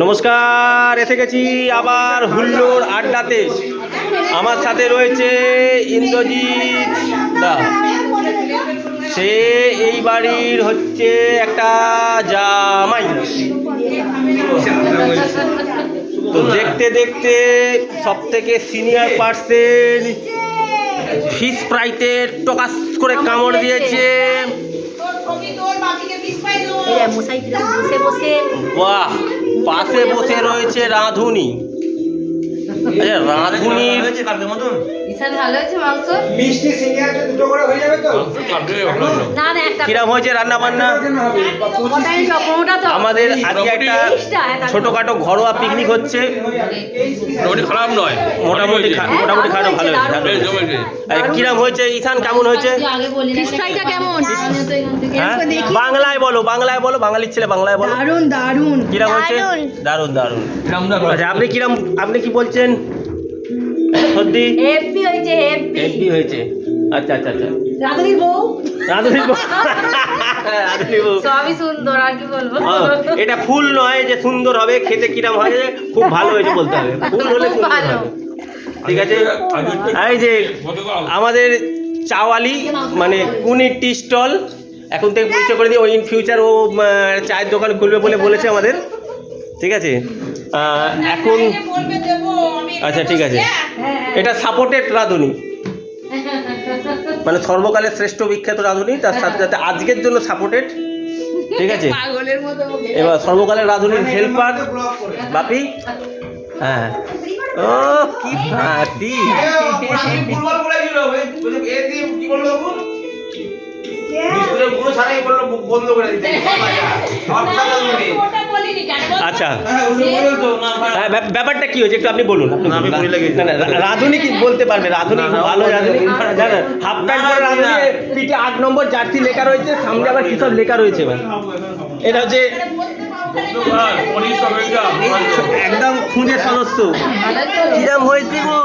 নমস্কার, এসে গেছি আবার হুল্লোড় আড্ডাতে। আমার সাথে রয়েছে ইন্দ্রজিৎ দা। সে এই বাড়ির হচ্ছে একটা জামাই। তো দেখতে দেখতে সব থেকে সিনিয়র পার্সন ফিশ ফ্রাইতে টকাস করে কামড় দিয়েছে। বাহ, পাশে বসে রয়েছে রাঁধুনি। রাঁধুনির কিরম হয়েছে রান্না বান্না? আমাদের আজকে একটা ছোটখাটো ঘরোয়া পিকনিক হচ্ছে। খারাপ নয়, মোটামুটি খারাপ ভালো হয়েছে। কিরম হয়েছে ঈশান, কেমন হয়েছে? বাংলায় বলো, বাংলায় বলো, বাঙালির ছেলে বাংলায় বলো। দারুন কিরম হয়েছে? দারুন দারুন। আচ্ছা, আপনি কিরম, আপনি কি বলছেন? সত্যি হেভি হয়েছে, হেভি হয়েছে। আচ্ছা আচ্ছা আচ্ছা। রাধুনির বউ রাঁধুনির বউ সবই সুন্দর, আর কি বলবো। এটা ফুল নয় যে সুন্দর হবে, খেতে কিরম হয় খুব ভালো হয়েছে বলতে হবে। ফুল হলে সুন্দর হবে, ঠিক আছে। এই যে আমাদের চাওয়ালি মানে কুনি টি স্টল, এখন থেকে পরিচয় করে দিই। ও ইন ফিউচার ও চায়ের দোকান খুলবে বলে বলেছে আমাদের, ঠিক আছে। এখন আচ্ছা ঠিক আছে, এটা সাপোর্টেড রাঁধুনি, মানে সর্বকালের শ্রেষ্ঠ বিখ্যাত রাঁধুনি, তার সাথে সাথে আজকের জন্য সাপোর্টেড, ঠিক আছে। এবার সর্বকালের রাঁধুনির হেল্পার বাপি। হ্যাঁ, ও কি ফাটি। আচ্ছা, ব্যাপারটা কি হয়েছে একটু আপনি বলুন। রাঁধুনি কি বলতে পারবে? রাঁধুনি ভালো রাঁধুনি, হাফ প্যান্ট পরে রাঁধুনি, পিঠে 8 নম্বর জার্সি লেখা রয়েছে, সামনে আবার কি সব লেখা রয়েছে। এটা হচ্ছে একদম খুঁজে সদস্য। কিরম হয়েছে গো?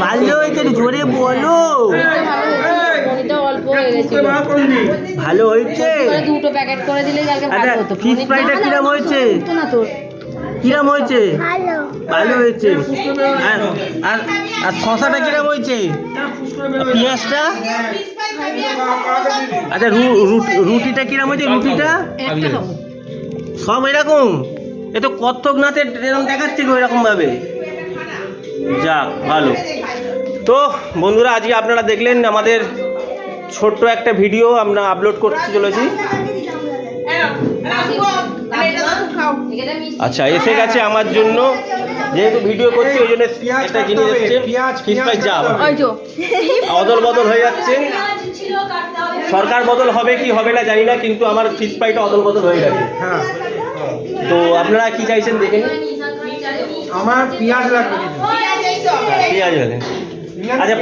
ভালো হয়েছে, জোরে বলো। ভালো হয়েছে, দুটো প্যাকেট করে দিলে আচ্ছা। ফিশ ফ্রাইটা কিরম হয়েছে? কিরম হয়েছে? ভালো হয়েছে। আর শশাটা কিরম হয়েছে? পেঁয়াজটা? আচ্ছা, রুটিটা কিরম হয়েছে? রুটিটা সব এরকম? এ তো কত্থক নাচের এরকম দেখাচ্ছে গো, এরকম ভাবে। যাক, ভালো। তো বন্ধুরা, আজকে আপনারা দেখলেন আমাদের ছোট্ট একটা ভিডিও আমরা আপলোড করতে চলেছি। আচ্ছা, এসে গেছে আমার জন্য, যেহেতু ভিডিও করছি ওই জন্য একটা জিনিস এসছে, ফিশ ফ্রাই চা। অদল বদল হয়ে যাচ্ছে, সরকার বদল হবে কি হবে না জানি না, কিন্তু আমার ফিশ ফ্রাইটা অদল বদল হয়ে গেছে। তো আপনারা কি চাইছেন দেখে নিন। আমার পেঁয়াজ লাগবে, পেঁয়াজ হলে আচ্ছা।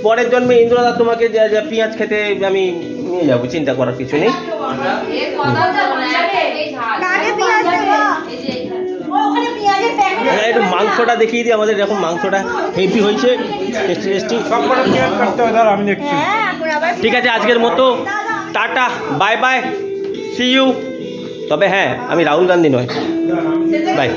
পরের জন্মে ইন্দ্রদা তোমাকে যা পেঁয়াজ খেতে আমি নিয়ে যাবো, চিন্তা করার কিছু নেই। একটু মাংসটা দেখিয়ে দিই আমাদের, এরকম মাংসটা হেভি হয়েছে, টেস্টি টেস্টি। ঠিক আছে, আজকের মতো tata, bye bye, see you. তবে হ্যাঁ, আমি রাহুল গান্ধী নয়, বাই।